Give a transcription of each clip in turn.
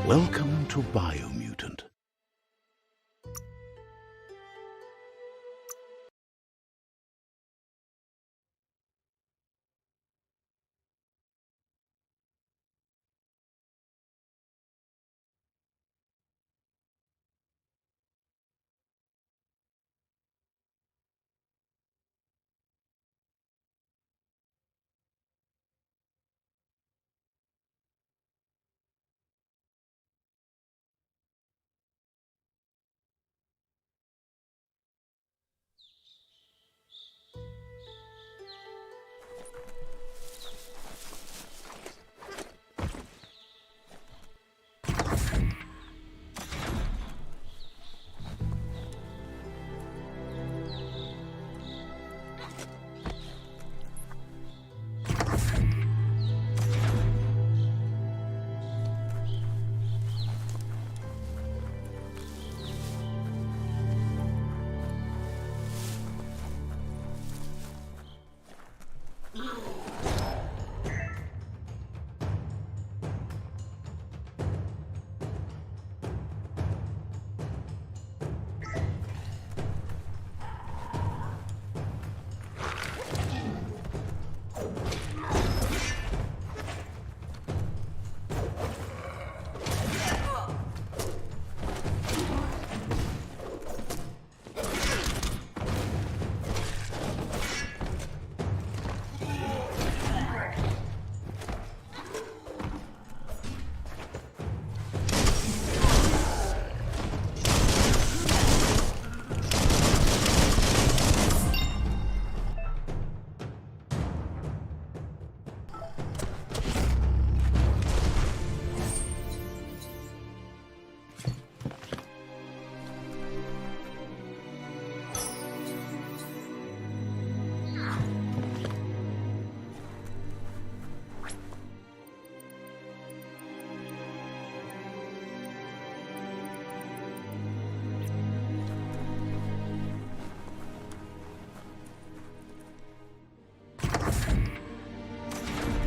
Welcome to Biomutant.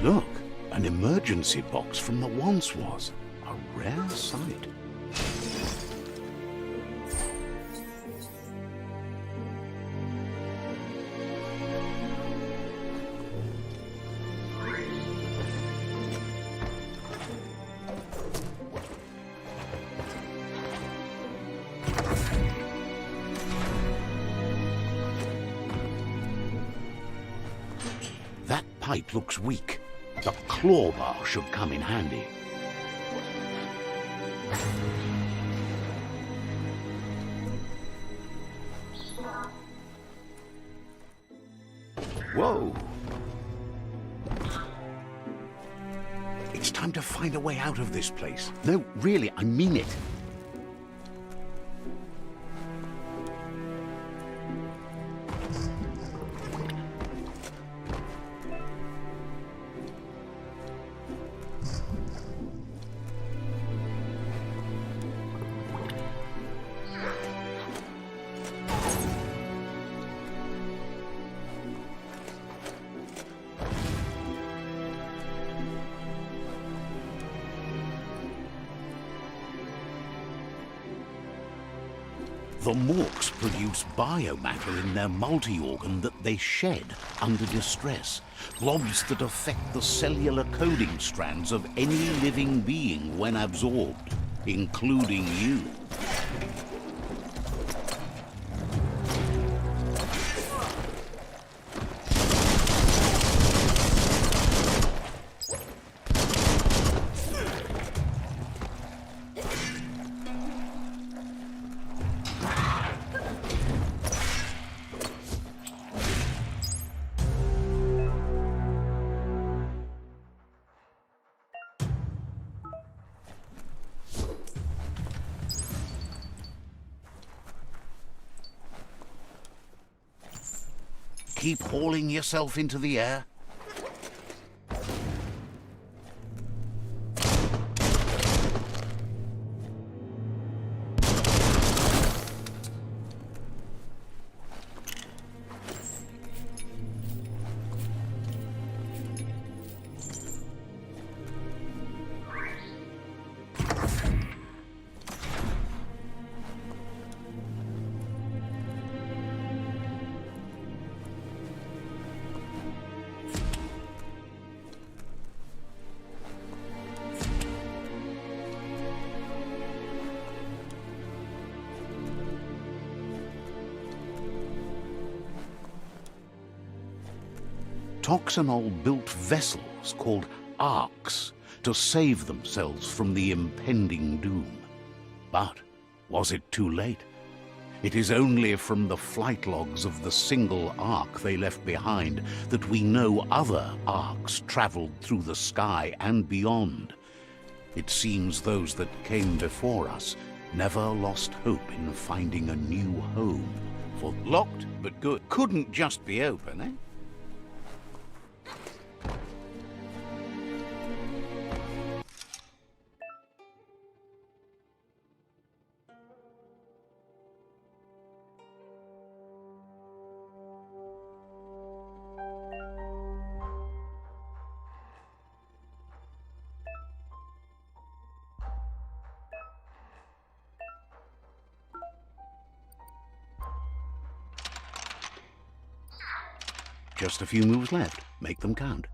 Look, an emergency box from the once was. A rare sight. That pipe looks weak. The claw bar should come in handy. Whoa! It's time to find a way out of this place. No, really, I mean it. The Morks produce biomatter in their multi-organ that they shed under distress, blobs that affect the cellular coding strands of any living being when absorbed, including you. Keep hauling yourself into the air. Toxanol built vessels called arks to save themselves from the impending doom. But was it too late? It is only from the flight logs of the single ark they left behind that we know other arks traveled through the sky and beyond. It seems those that came before us never lost hope in finding a new home. For locked but good. Couldn't just be open, eh? Just a few moves left. Make them count.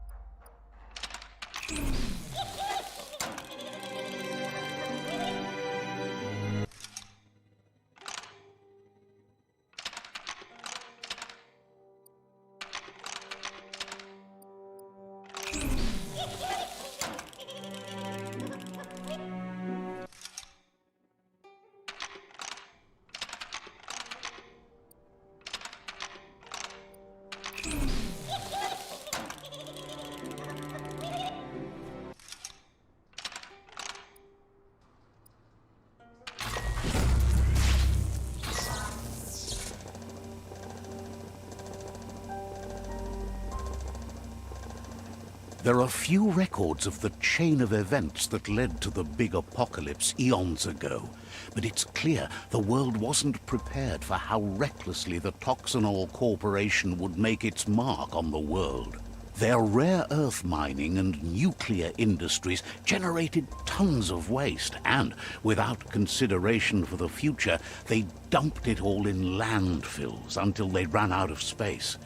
There are few records of the chain of events that led to the big apocalypse eons ago, but it's clear the world wasn't prepared for how recklessly the Toxanol Corporation would make its mark on the world. Their rare earth mining and nuclear industries generated tons of waste, and without consideration for the future, they dumped it all in landfills until they ran out of space.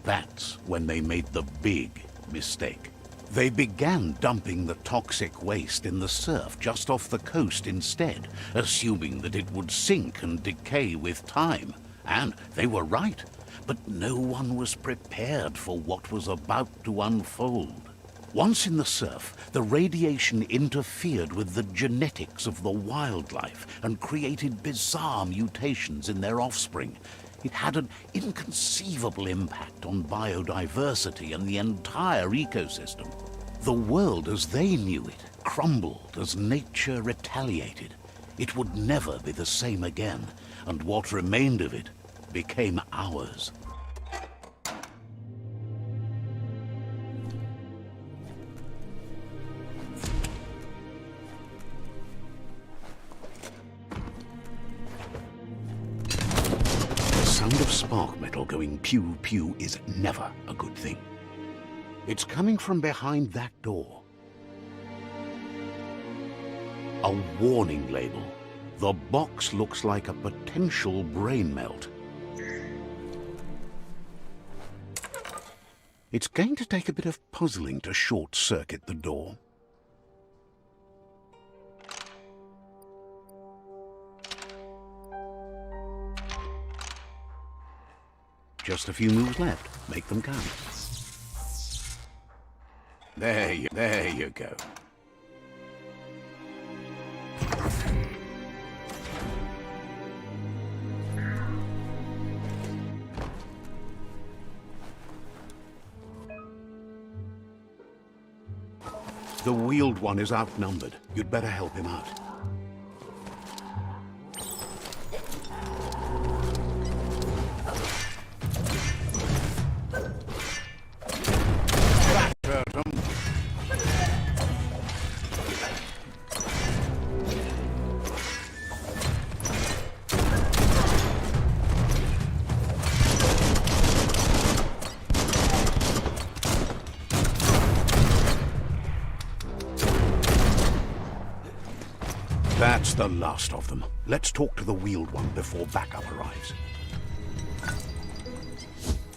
That's when they made the big mistake. They began dumping the toxic waste in the surf just off the coast instead, assuming that it would sink and decay with time. And they were right, but no one was prepared for what was about to unfold. Once in the surf, the radiation interfered with the genetics of the wildlife and created bizarre mutations in their offspring. It had an inconceivable impact on biodiversity and the entire ecosystem. The world as they knew it crumbled as nature retaliated. It would never be the same again, and what remained of it became ours. The sound of spark metal going pew-pew is never a good thing. It's coming from behind that door. A warning label. The box looks like a potential brain melt. It's going to take a bit of puzzling to short-circuit the door. Just a few moves left. Make them count. There you go. The wheeled one is outnumbered. You'd better help him out. That's the last of them. Let's talk to the wheeled one before backup arrives.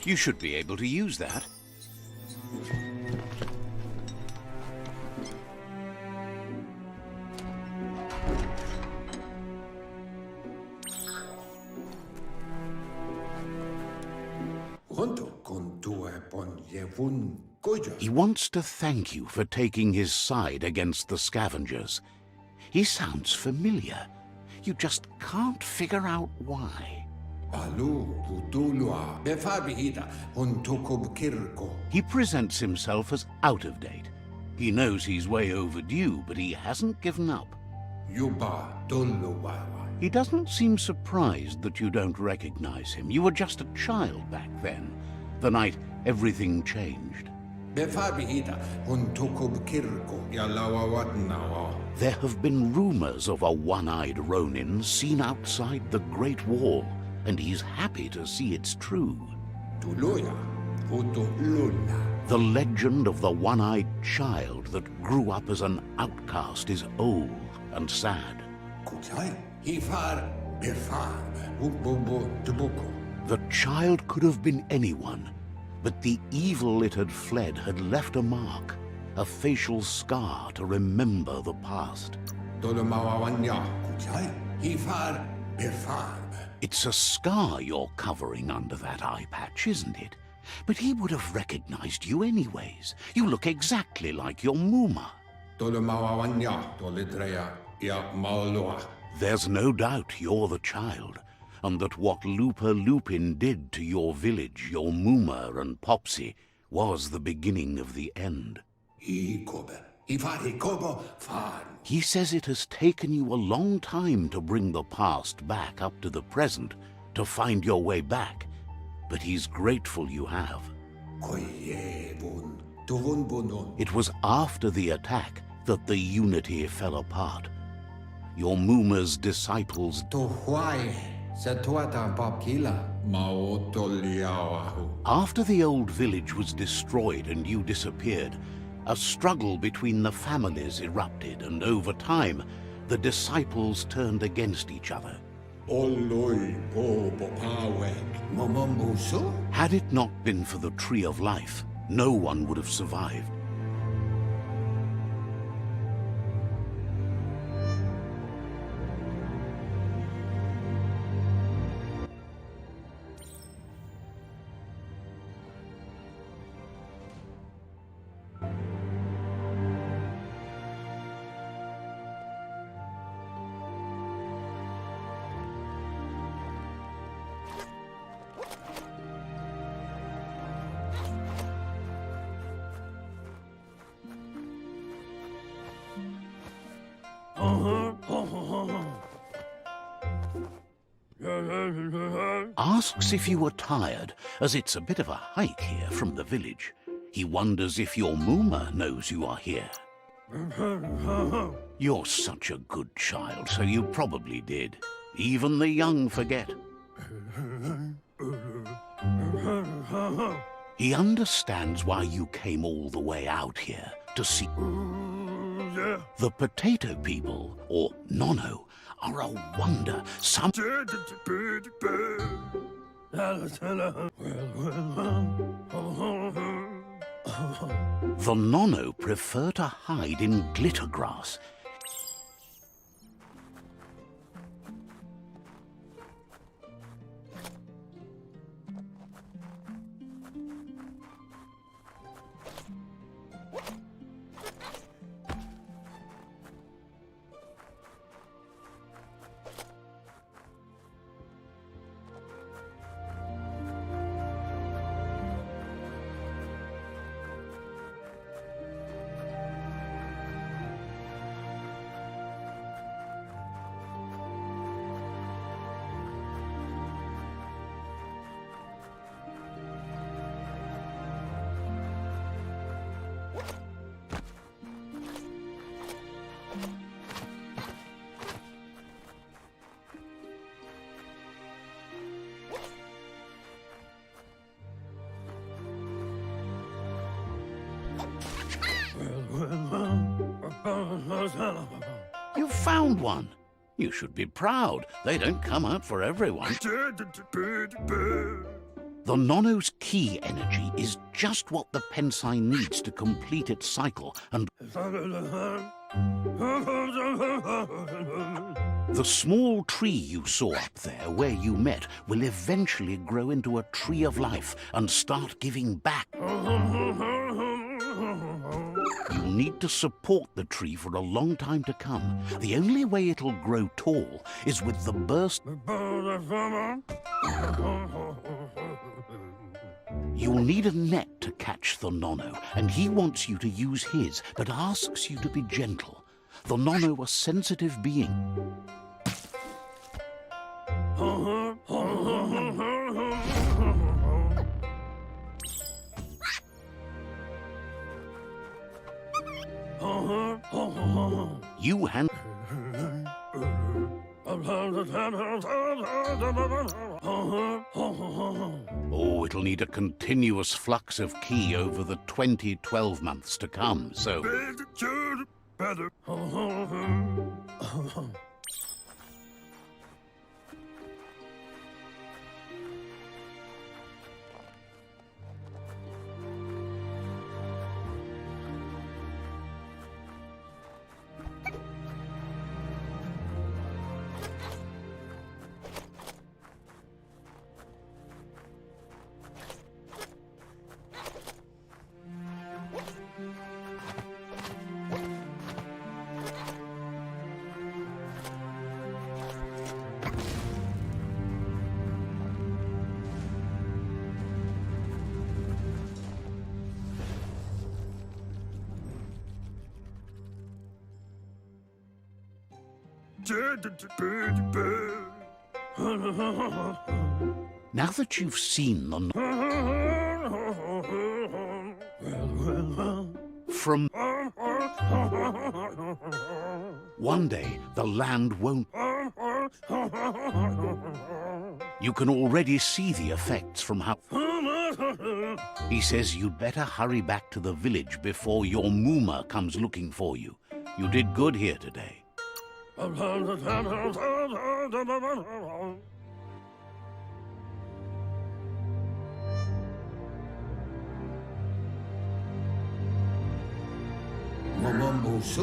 You should be able to use that. Junto con tu He wants to thank you for taking his side against the scavengers. He sounds familiar. You just can't figure out why. He presents himself as out of date. He knows he's way overdue, but he hasn't given up. He doesn't seem surprised that you don't recognize him. You were just a child back then, the night everything changed. There have been rumors of a one-eyed Ronin seen outside the Great Wall, and he's happy to see it's true. The legend of the one-eyed child that grew up as an outcast is old and sad. The child could have been anyone, but the evil it had fled had left a mark, a facial scar to remember the past. It's a scar you're covering under that eye patch, isn't it? But he would have recognized you anyways. You look exactly like your Muma. There's no doubt you're the child, and that what Lupa Lupin did to your village, your Muma and Popsy, was the beginning of the end. He says it has taken you a long time to bring the past back up to the present, to find your way back, but he's grateful you have. It was after the attack that the unity fell apart. Your Muma's disciples after the old village was destroyed and you disappeared, a struggle between the families erupted, and over time, the disciples turned against each other. Had it not been for the Tree of Life, no one would have survived. Asks if you were tired, as it's a bit of a hike here from the village. He wonders if your Muma knows you are here. You're such a good child, so you probably did. Even the young forget. He understands why you came all the way out here to see. The potato people, or Nono, are a wonder. The Nono prefer to hide in glitter grass. You found one. You should be proud. They don't come out for everyone. The Nono's key energy is just what the Pensai needs to complete its cycle, and The small tree you saw up there where you met will eventually grow into a tree of life and start giving back. You'll need to support the tree for a long time to come. The only way it'll grow tall is with the burst. You'll need a net to catch the nono, and he wants you to use his, but asks you to be gentle. The nono, a sensitive being. You hand. Oh, it'll need a continuous flux of ki over the 12 months to come, so... Now that you've seen the... From... One day, the land won't... You can already see the effects from how... He says you'd better hurry back to the village before your Mooma comes looking for you. You did good here today.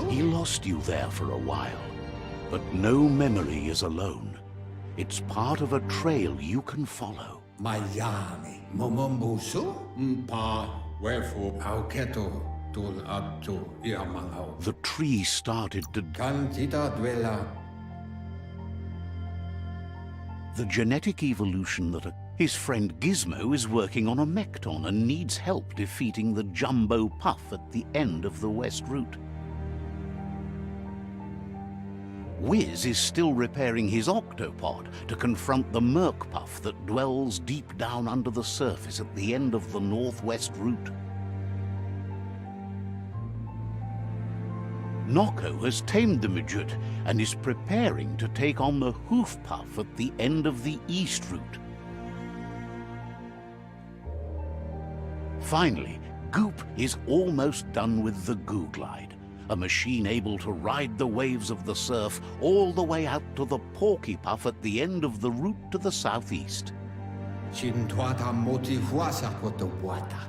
He lost you there for a while, but no memory is alone. It's part of a trail you can follow. Miami, Momombusu, Mpa, wherefore, Auketo, Tul Abtu, Iamao. The tree started to... Cantita Dwella. The genetic evolution that... His friend Gizmo is working on a Mekton and needs help defeating the Jumbo Puff at the end of the West Route. Wiz is still repairing his octopod to confront the Merc Puff that dwells deep down under the surface at the end of the Northwest Route. Noko has tamed the midget and is preparing to take on the Hoof Puff at the end of the East Route. Finally, Goop is almost done with the Googlide, a machine able to ride the waves of the surf all the way out to the Porky Puff at the end of the route to the southeast.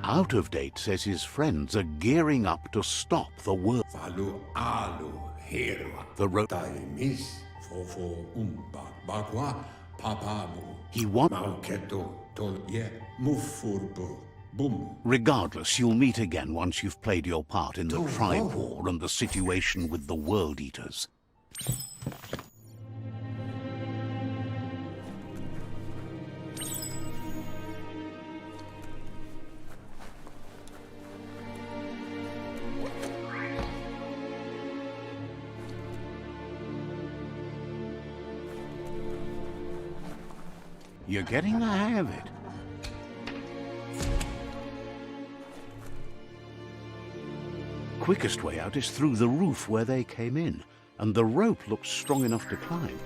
Out of Date says his friends are gearing up to stop the world. The road. He wants. Regardless, you'll meet again once you've played your part in the tribe war and the situation with the World Eaters. You're getting the hang of it. Quickest way out is through the roof where they came in, and the rope looks strong enough to climb.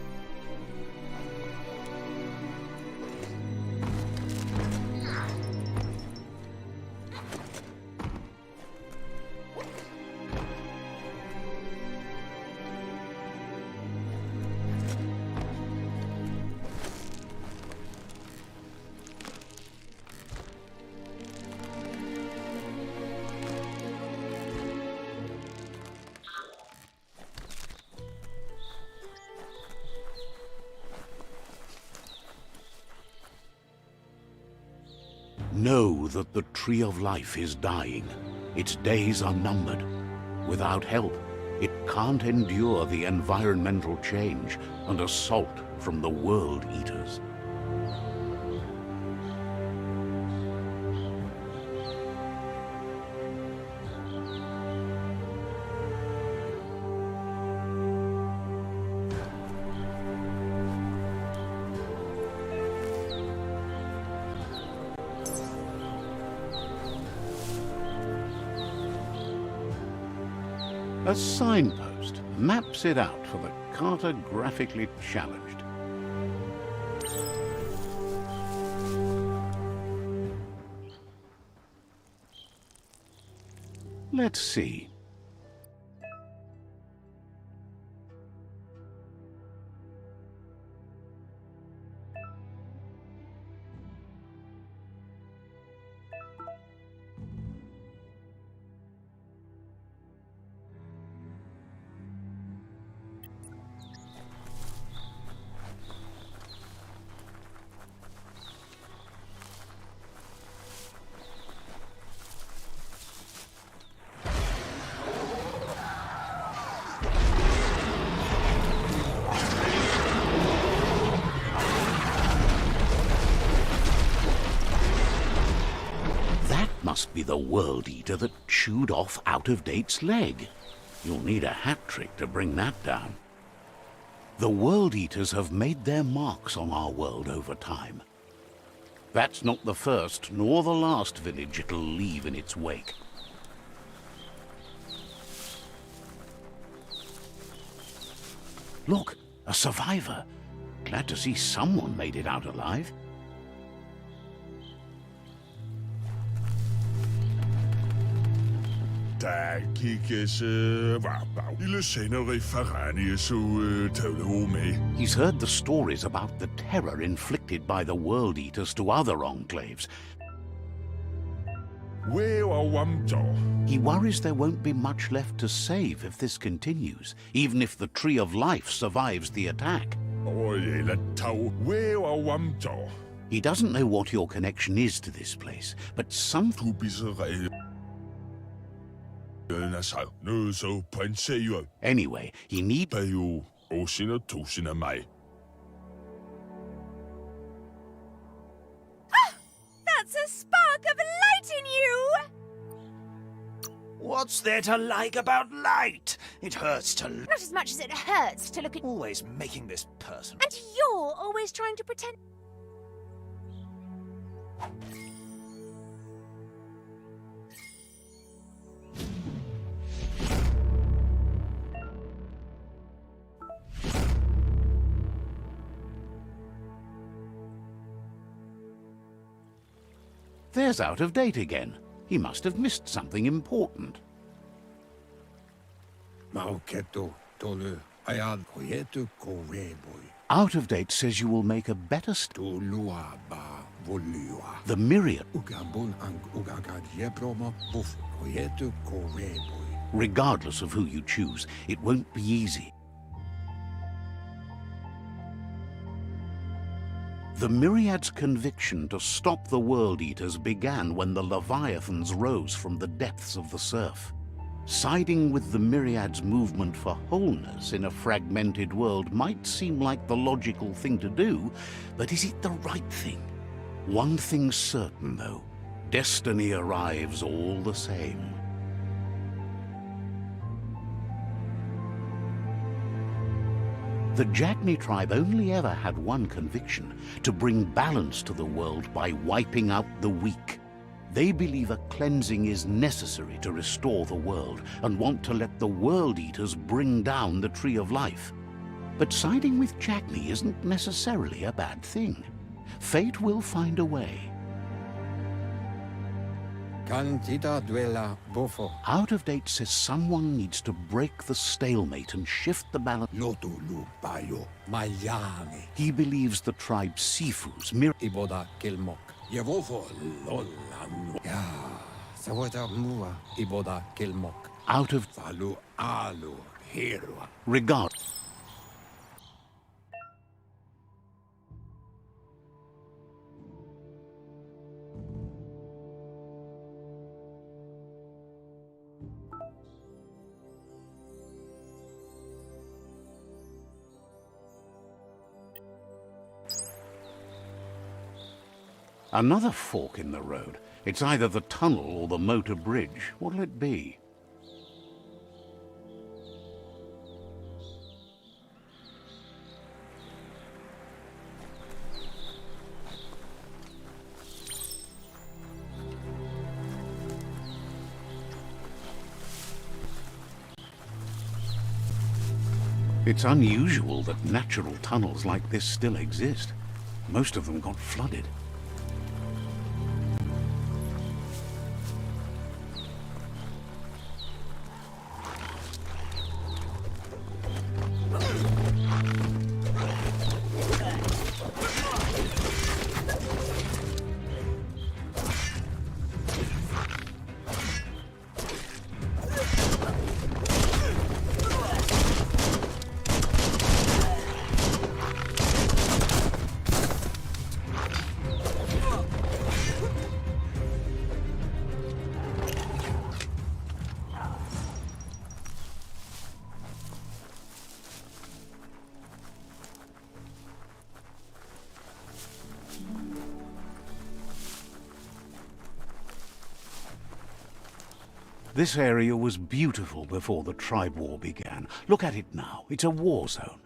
know that the Tree of Life is dying. Its days are numbered. Without help, it can't endure the environmental change and assault from the World Eaters. A signpost maps it out for the cartographically challenged. Let's see. Must be the World Eater that chewed off Out-of-Date's leg. You'll need a hat trick to bring that down. The World Eaters have made their marks on our world over time. That's not the first nor the last village it'll leave in its wake. Look, a survivor. Glad to see someone made it out alive. Der kigges lille scenery Faranius med. He's heard the stories about the terror inflicted by the World Eaters to other enclaves. He worries there won't be much left to save if this continues, even if the Tree of Life survives the attack. He doesn't know what your connection is to this place, but something... Anyway, he needs... That's a spark of light in you! What's there to like about light? It hurts to... Not as much as it hurts to look at... Always making this personal. And you're always trying to pretend... There's Out-of-Date again. He must have missed something important. Out-of-Date says you will make a better the myriad. Regardless of who you choose, it won't be easy. The Myriad's conviction to stop the World Eaters began when the Leviathans rose from the depths of the surf. Siding with the Myriad's movement for wholeness in a fragmented world might seem like the logical thing to do, but is it the right thing? One thing's certain, though. Destiny arrives all the same. The Jagni tribe only ever had one conviction: to bring balance to the world by wiping out the weak. They believe a cleansing is necessary to restore the world and want to let the World Eaters bring down the Tree of Life. But siding with Jagni isn't necessarily a bad thing. Fate will find a way. Out-of-Date says someone needs to break the stalemate and shift the balance. He believes the tribe Sifu's out of regard. Another fork in the road. It's either the tunnel or the motor bridge. What'll it be? It's unusual that natural tunnels like this still exist. Most of them got flooded. This area was beautiful before the tribe war began. Look at it now. It's a war zone.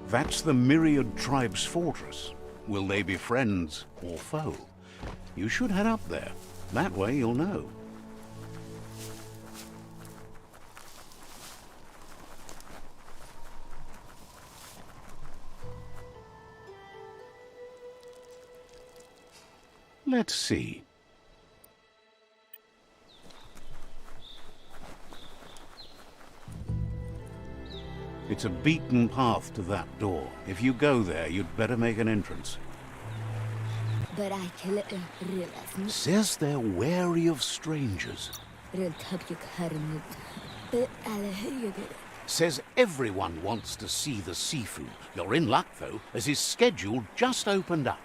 That's the Myriad Tribe's fortress. Will they be friends or foe? You should head up there. That way you'll know. Let's see. It's a beaten path to that door. If you go there, you'd better make an entrance. But I realize Says they're wary of strangers. Says everyone wants to see the Sifu. You're in luck, though, as his schedule just opened up.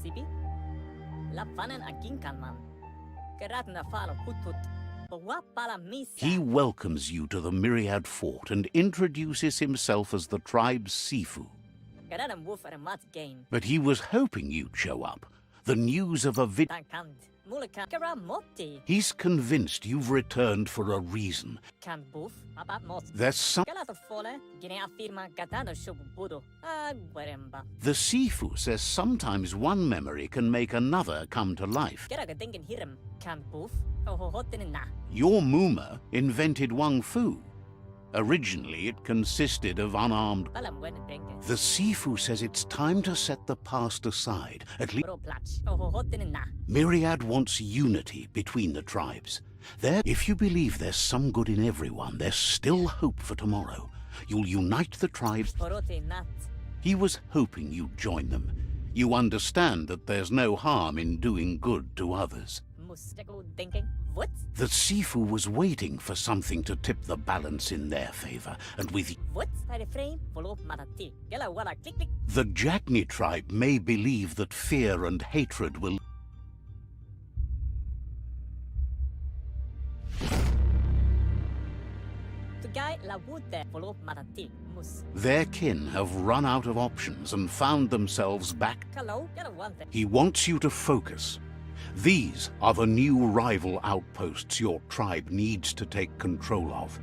Sibi? Lapanan aging kanman. Kerat na falo putut. He welcomes you to the Myriad Fort and introduces himself as the tribe's Sifu. But he was hoping you'd show up. The news of a He's convinced you've returned for a reason. There's some... The Sifu says sometimes one memory can make another come to life. Your Muma invented Wang Fu. Originally, it consisted of unarmed... The Sifu says it's time to set the past aside. At least... Myriad wants unity between the tribes. If you believe there's some good in everyone, there's still hope for tomorrow. You'll unite the tribes. He was hoping you'd join them. You understand that there's no harm in doing good to others. The Sifu was waiting for something to tip the balance in their favor, and with the Jagni tribe may believe that fear and hatred will... Their kin have run out of options and found themselves back. He wants you to focus. These are the new rival outposts your tribe needs to take control of.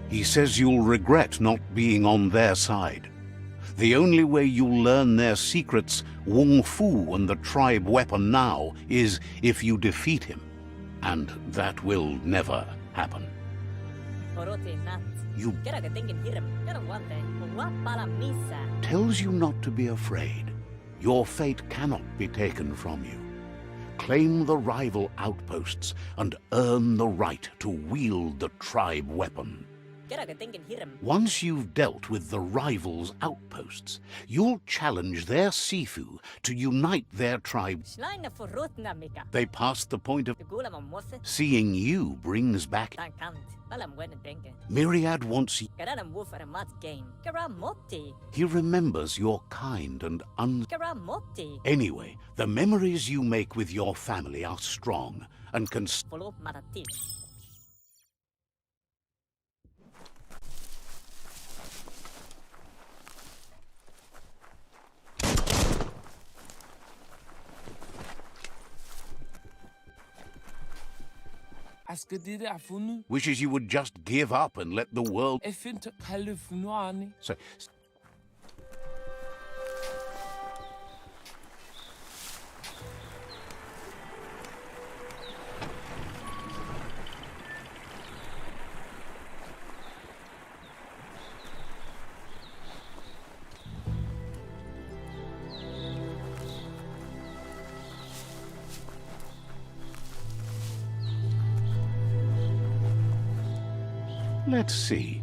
He says you'll regret not being on their side. The only way you'll learn their secrets, Wung Fu and the tribe weapon now, is if you defeat him. And that will never happen. You... Tells you not to be afraid. Your fate cannot be taken from you. Claim the rival outposts and earn the right to wield the tribe weapon. Kera thinking hiram. Once you've dealt with the rivals' outposts, you'll challenge their Sifu to unite their tribe. Schleine for rotna mika. They passed the point of The gula mamosse. seeing you brings back. Tan kant. Balam wen denke. Myriad wants you. Karanam woof at a mat gain. Kara motti. He remembers your kind and Kara motti. Anyway, the memories you make with your family are strong and can Follow matati. Aske det der er fundet. wishes you would just give up and let the world. Jeg finder kalde fundet. So, let's see.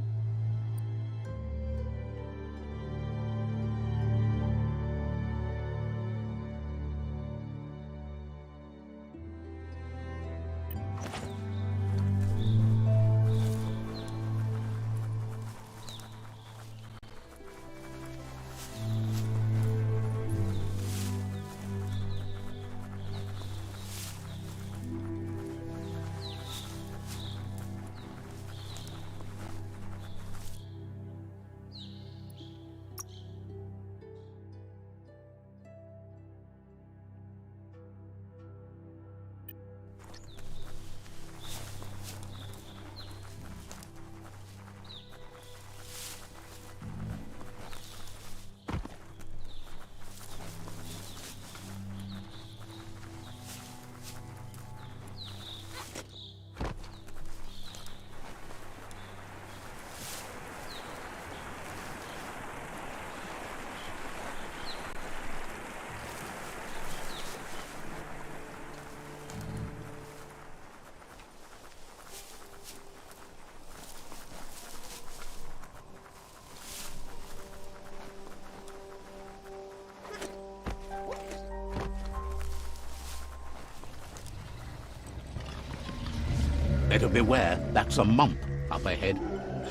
Better beware, that's a mump up ahead.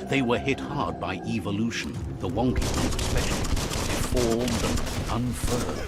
They were hit hard by evolution, the wonky ones especially, deformed and unfurled.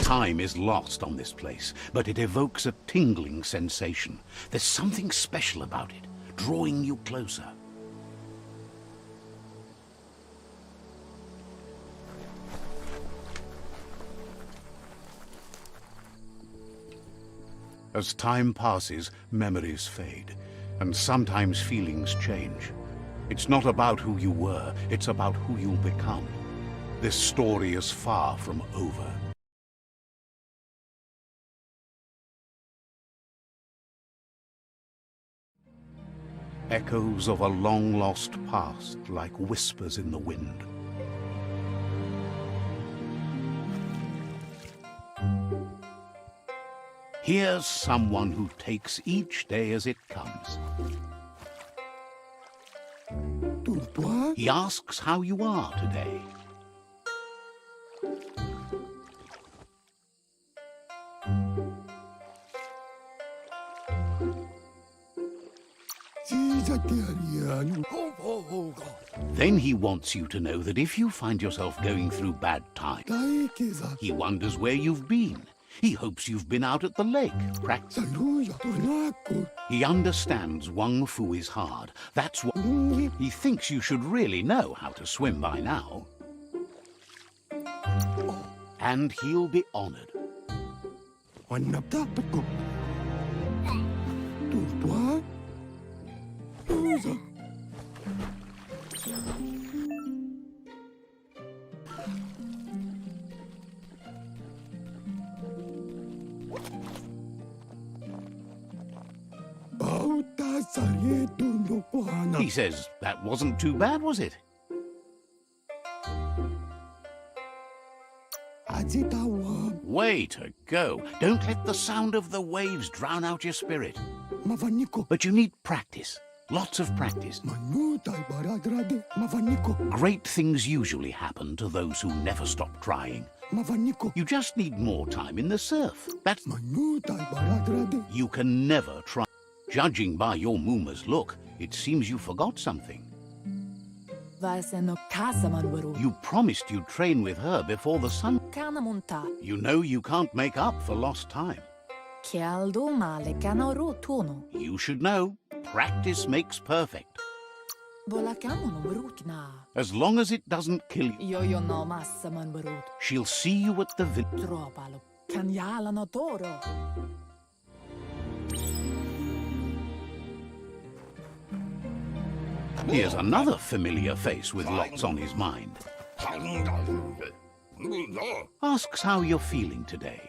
Time is lost on this place, but it evokes a tingling sensation. There's something special about it, drawing you closer. As time passes, memories fade, and sometimes feelings change. It's not about who you were, it's about who you'll become. This story is far from over. Echoes of a long-lost past, like whispers in the wind. Here's someone who takes each day as it comes. He asks how you are today. Then he wants you to know that if you find yourself going through bad times, he wonders where you've been. He hopes you've been out at the lake, practicing. He understands Wang Fu is hard. That's what he thinks you should really know how to swim by now. And he'll be honored. He says, that wasn't too bad, was it? Way to go. Don't let the sound of the waves drown out your spirit. But you need practice. Lots of practice. Great things usually happen to those who never stop trying. You just need more time in the surf. That's... You can never try. Judging by your Muma's look, it seems you forgot something. You promised you'd train with her before the sun. You know you can't make up for lost time. You should know, practice makes perfect. As long as it doesn't kill you. She'll see you at the village. Here's another familiar face with lots on his mind. Asks how you're feeling today.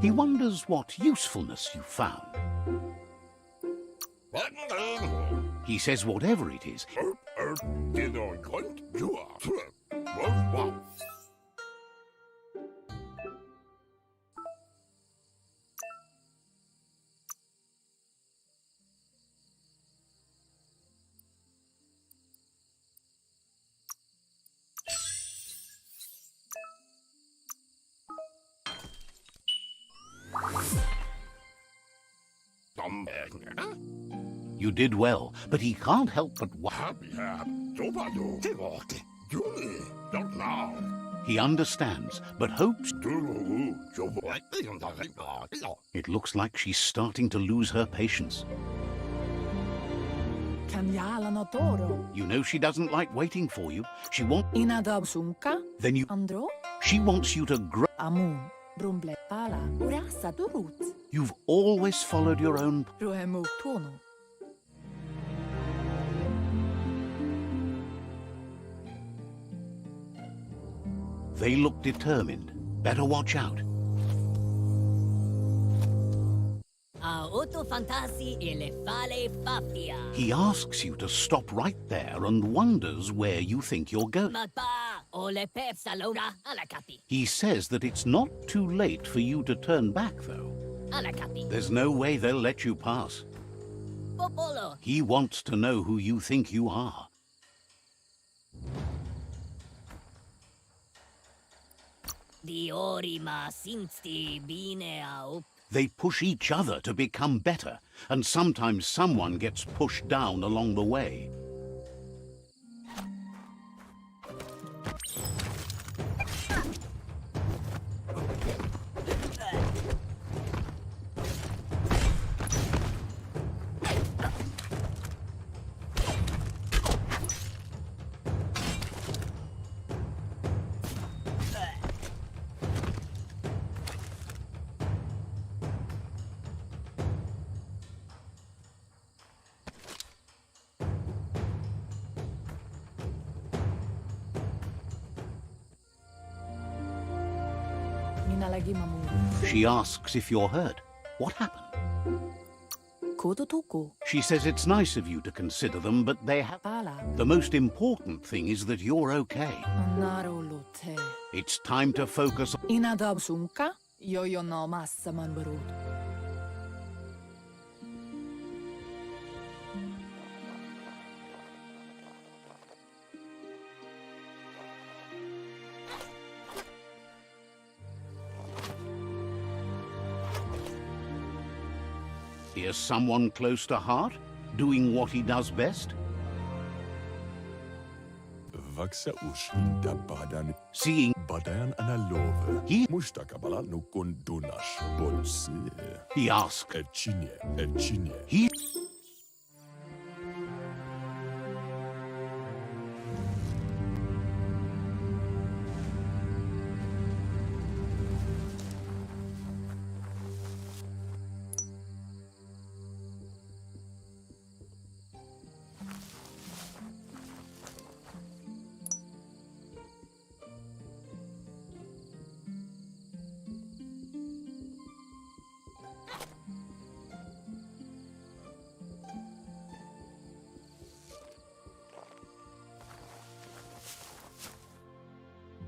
He wonders what usefulness you found. He says whatever it is. You did well, but he can't help but he understands, but hopes. It looks like she's starting to lose her patience. You know she doesn't like waiting for you. She wants. Then you. Andro? She wants you to grow. Amun. Brumble pala. Urasa durut. You've always followed your own. Ruhemu tono. They look determined. Better watch out. Auto fantasi e le fale faffia. He asks you to stop right there and wonders where you think you're going. Ma pa, o le peps allora, alla capi. He says that it's not too late for you to turn back, though. Alla capi. There's no way they'll let you pass. Popolo. He wants to know who you think you are. Di orima sinsti bine au. They push each other to become better, and sometimes someone gets pushed down along the way. Minalagi mamu. She asks if you're hurt. What happened? Kodo toko. She says it's nice of you to consider them, but they have. Pala. The most important thing is that you're okay. Naro lote. It's time to focus. Inadab sunka. Yo no massa man barut. Here's someone close to heart, doing what he does best. Vaksa ushinta badan. Seeing Badan analove. He- Mustakabala no kondonash bolse. he asks. Echinye. He.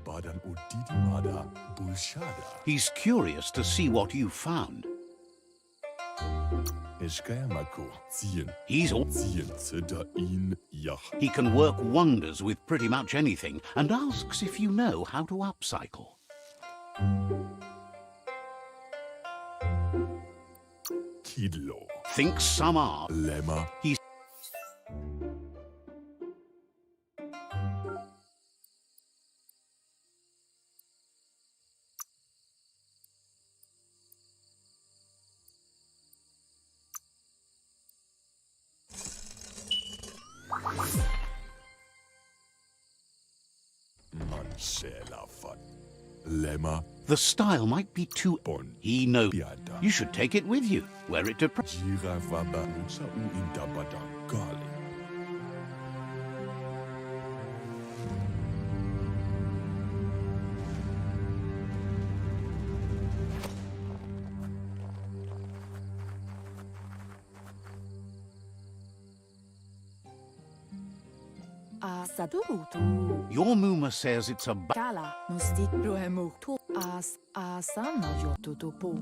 Badan udidimada bulshada. He's curious to see what you found. Eskayamako ziehen. He's all. Ziehen zeta in yach. He can work wonders with pretty much anything and asks if you know how to upcycle. Kidlo. Thinks some are. Lemma. He's. Mansela fat. Lemma. The style might be too. Bon. He knows. Biada. You should take it with you. Wear it to. Jira vaba unsa u indabada gali. Sadurutu. Your Muma says it's a. Kala. Mustik ruhemu to. Asana yotutupu.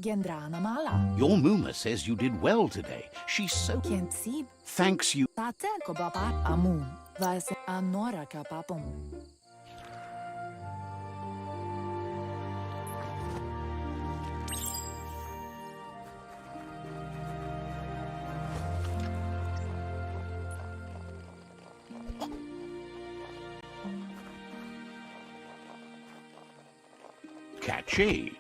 Gendrana mala. Your Muma says you did well today. She's so... Kent sib. Thanks you. Tate ko baba amun. Vase anora ka papum. Catchy.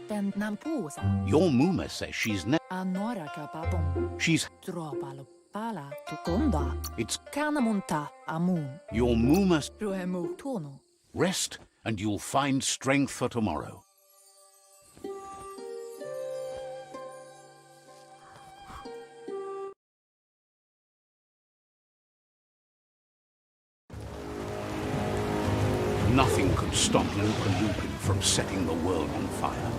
Ben nampusa. Your Muma says she's Anora ka papum. She's... Tropalo pala tukonda. It's... Kanamunta amun. Your Muma... Ruemu tono. Rest and you'll find strength for tomorrow. Nothing could stop Luca Lupin from setting the world on fire.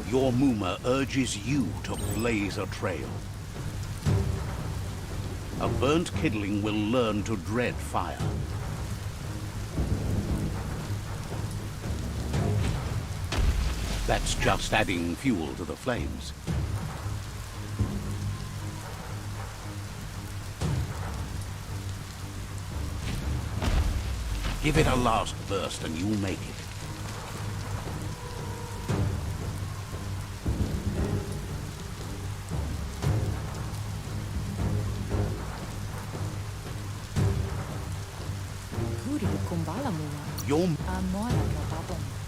Your Muma urges you to blaze a trail. A burnt kidling will learn to dread fire. That's just adding fuel to the flames. Give it a last burst and you'll make it. Your...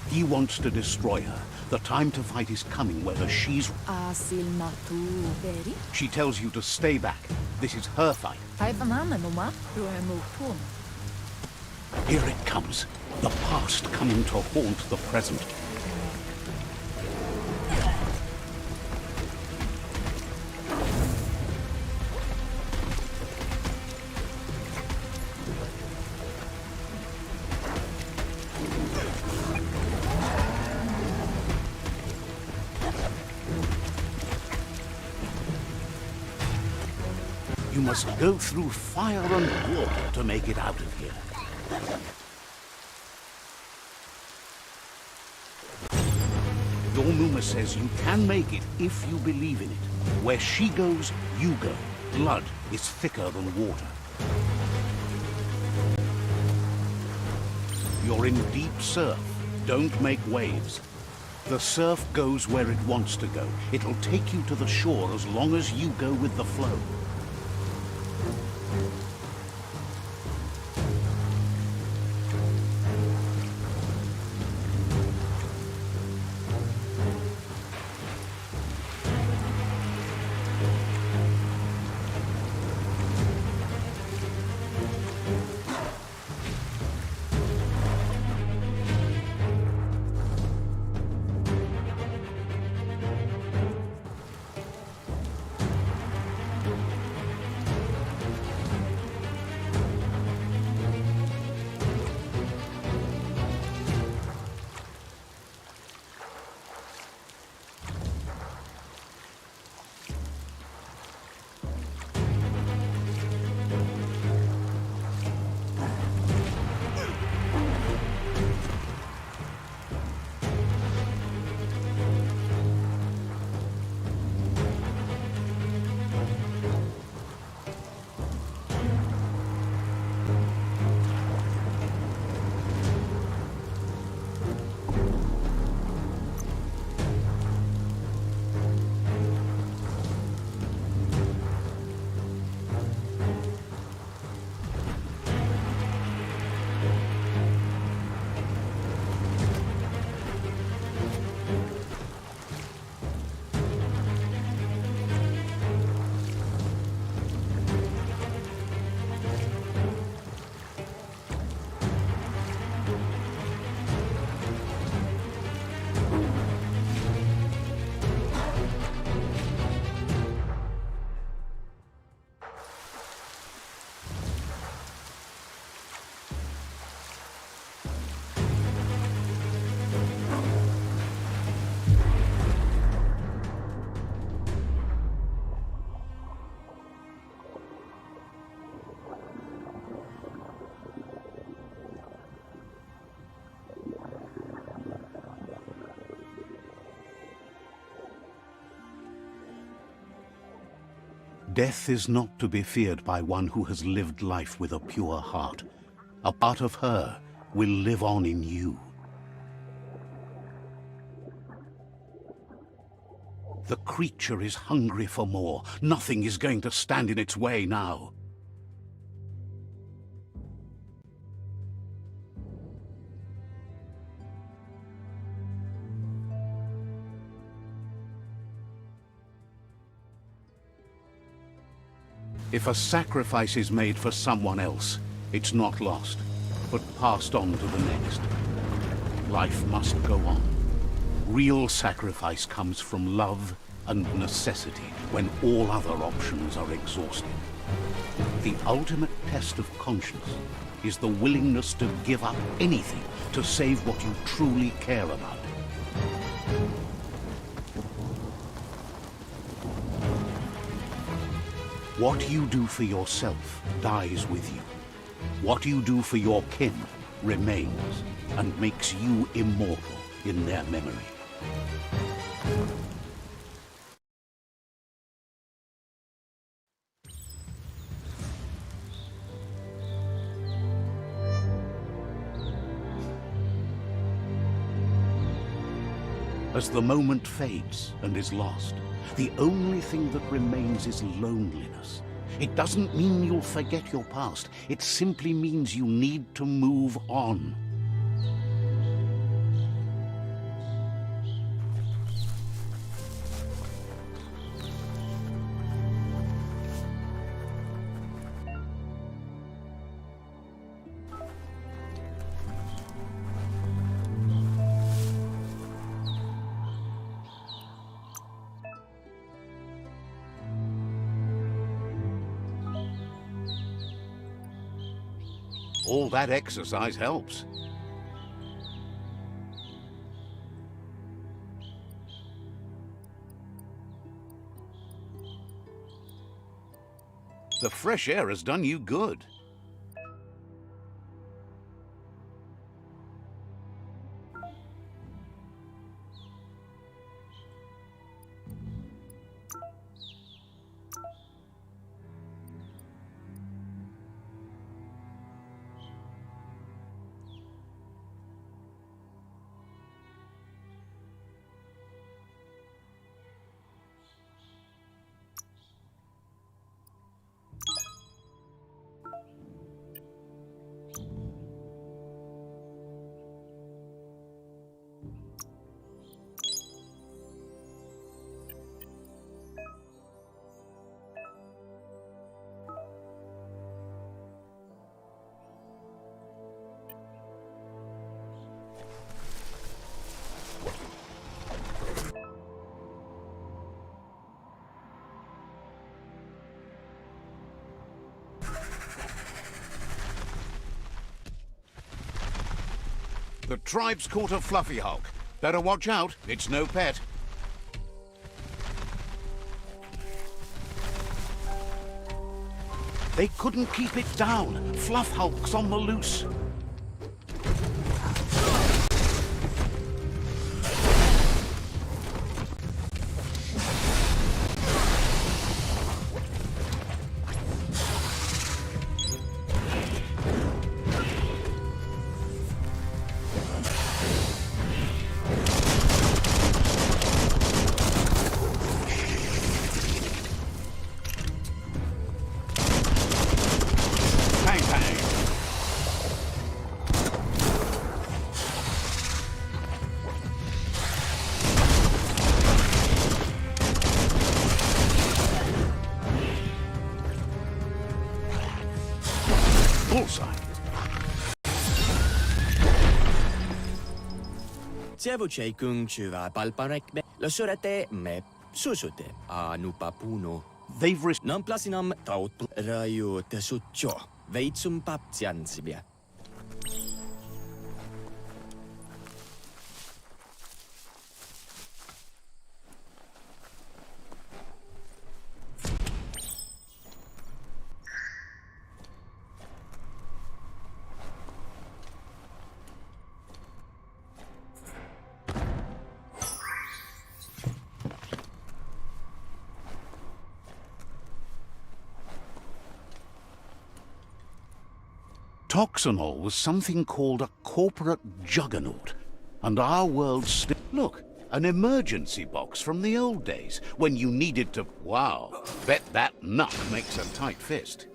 He wants to destroy her. The time to fight is coming, whether she's... She tells you to stay back. This is her fight. Here it comes. The past coming to haunt the present. You must go through fire and water to make it out of here. Your Muma says you can make it if you believe in it. Where she goes, you go. Blood is thicker than water. You're in deep surf. Don't make waves. The surf goes where it wants to go. It'll take you to the shore as long as you go with the flow. Death is not to be feared by one who has lived life with a pure heart. A part of her will live on in you. The creature is hungry for more. Nothing is going to stand in its way now. If a sacrifice is made for someone else, it's not lost, but passed on to the next. Life must go on. Real sacrifice comes from love and necessity when all other options are exhausted. The ultimate test of conscience is the willingness to give up anything to save what you truly care about. What you do for yourself dies with you. What you do for your kin remains and makes you immortal in their memory. As the moment fades and is lost, the only thing that remains is loneliness. It doesn't mean you'll forget your past. It simply means you need to move on. All that exercise helps. The fresh air has done you good. The tribe's caught a fluffy hulk. Better watch out, it's no pet. They couldn't keep it down. Fluff hulk's on the loose. Bullseye. Cevuce kungchuva palparekme, losurate me susute anupapuno. They've risked. Non plasinam taut raju tesutjo, veitsum paptsiansibia. Toxanol was something called a corporate juggernaut. And our world's... Look, an emergency box from the old days, when you needed to... Wow, bet that nut makes a tight fist.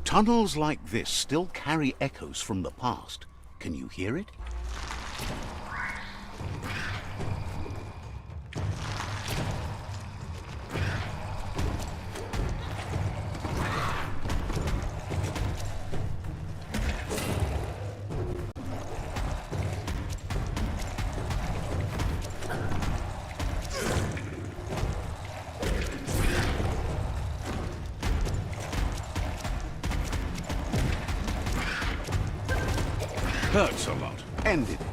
Tunnels like this still carry echoes from the past. Can you hear it? Hurts a lot. Ended it.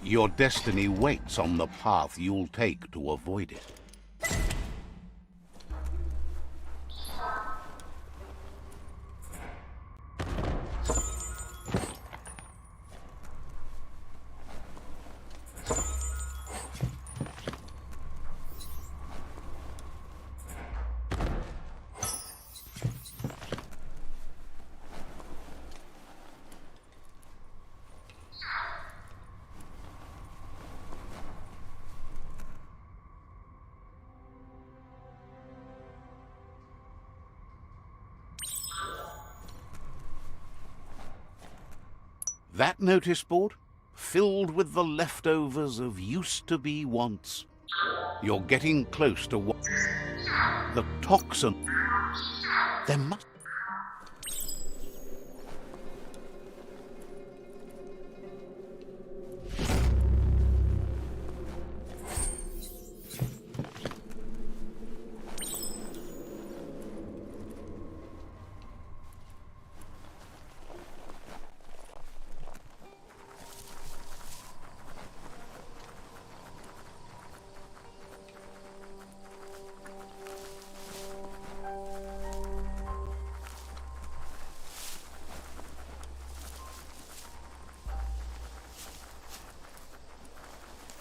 Your destiny waits on the path you'll take to avoid it. That notice board, filled with the leftovers of used-to-be wants. You're getting close to what... The toxin... There must...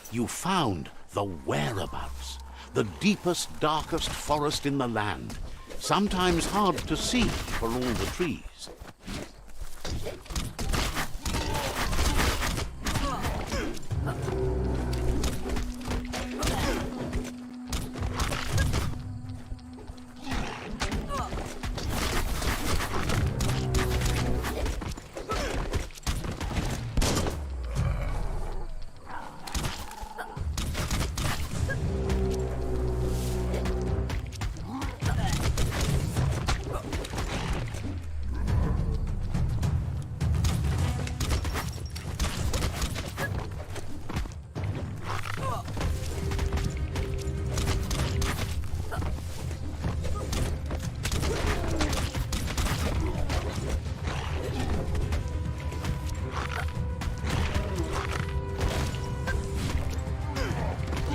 You found the whereabouts, the deepest, darkest forest in the land, sometimes hard to see for all the trees.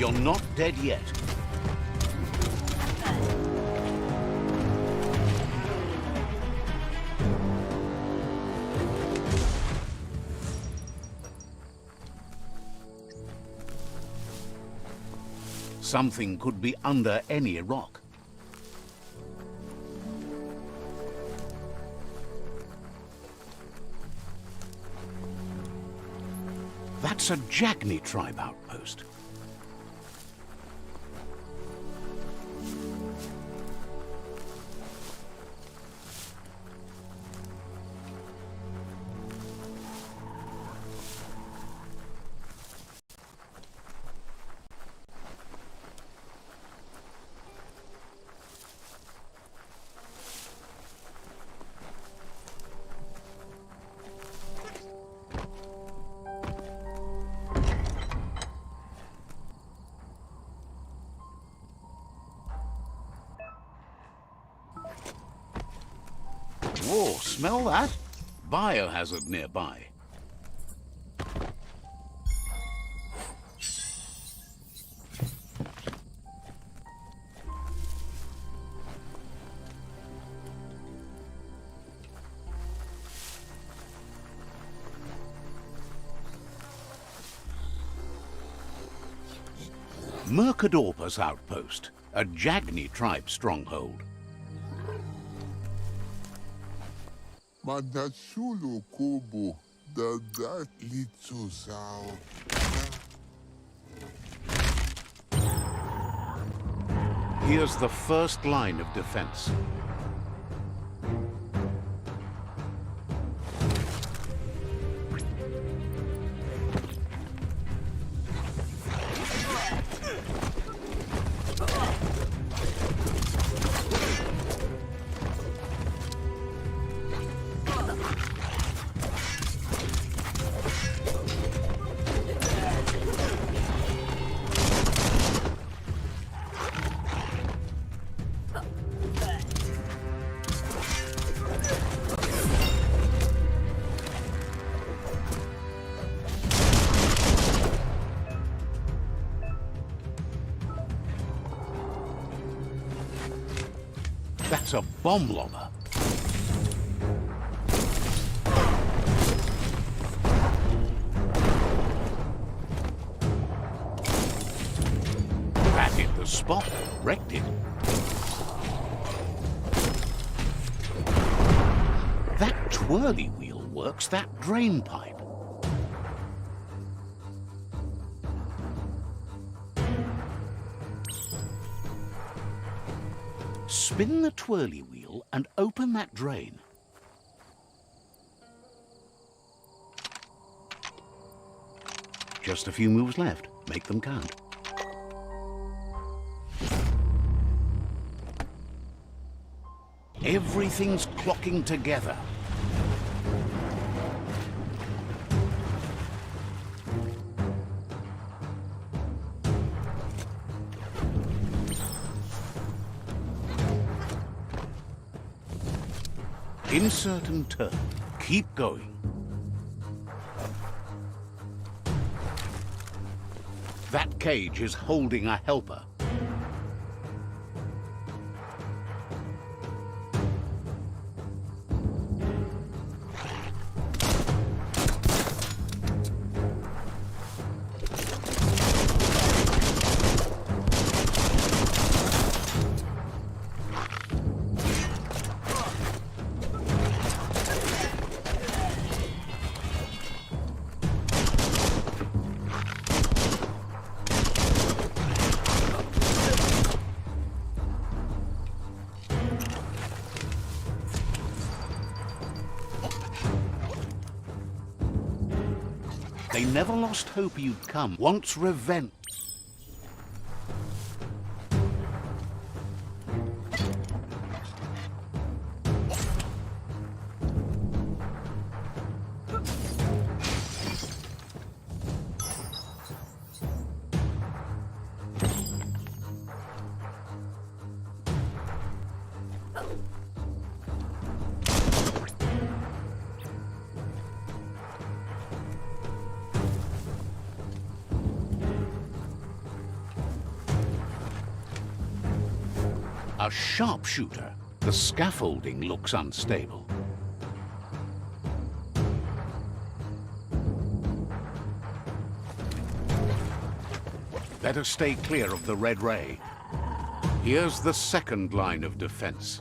You're not dead yet. Something could be under any rock. That's a Jagni tribe outpost. Whoa, smell that? Biohazard nearby. Mercadorpus outpost, a Jagni tribe stronghold. Manachulu Kubu, the that little sound. Here's the first line of defense. That's a bomb lobber. That hit the spot, wrecked it. That twirly wheel works that drain pipe. Spin the twirly wheel and open that drain. Just a few moves left. Make them count. Everything's clocking together. Insert and turn. Keep going. That cage is holding a helper. They never lost hope you'd come. Wants revenge. A sharpshooter. The scaffolding looks unstable. Better stay clear of the red ray. Here's the second line of defense.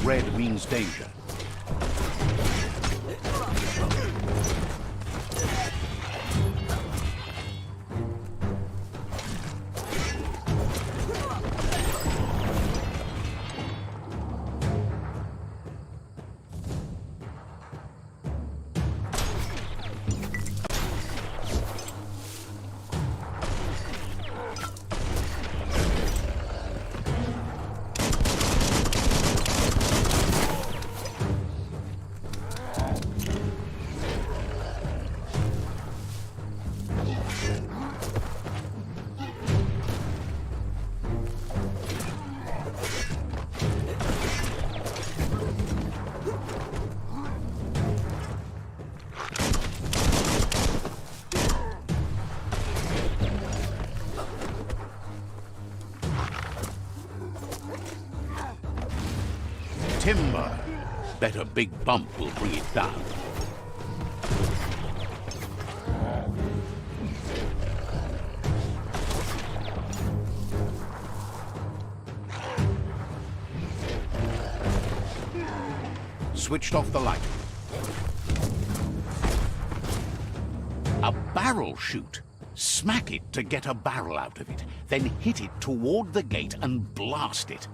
Red means danger. Timber. Bet a big bump will bring it down. Switched off the light. A barrel shoot. Smack it to get a barrel out of it, then hit it toward the gate and blast it.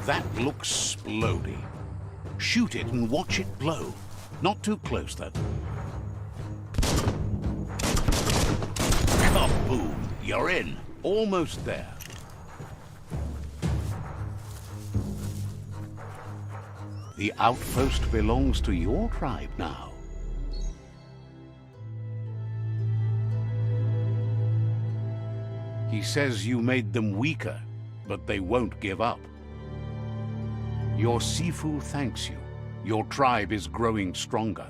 That looks splody. Shoot it and watch it blow. Not too close, though. Kaboom! You're in. Almost there. The outpost belongs to your tribe now. He says you made them weaker, but they won't give up. Your Sifu thanks you. Your tribe is growing stronger.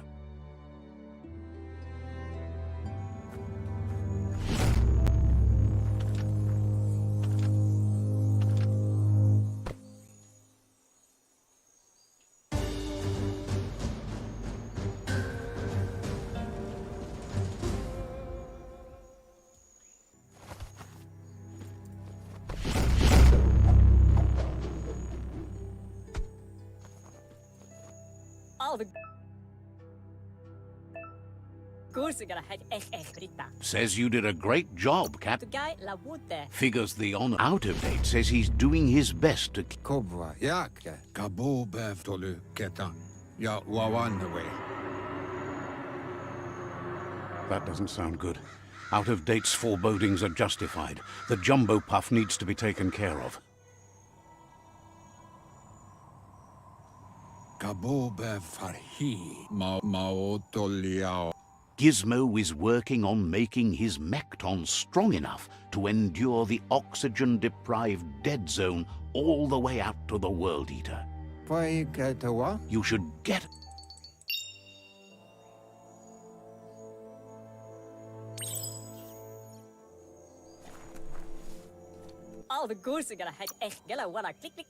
All the course gonna have Brita. Says you did a great job, Cap. The guy la wood there. Figures the honor. Out of date says he's doing his best to... Kobra jake. Kabo bev tolu ketan. Ja wawanwe. That doesn't sound good. Out of date's forebodings are justified. The jumbo puff needs to be taken care of. Kabo bev farhi. Mao toliao. Gizmo is working on making his Mekton strong enough to endure the oxygen-deprived dead zone all the way out to the World Eater. Pai ketawa? You should get... All the course gonna have gala wala click click.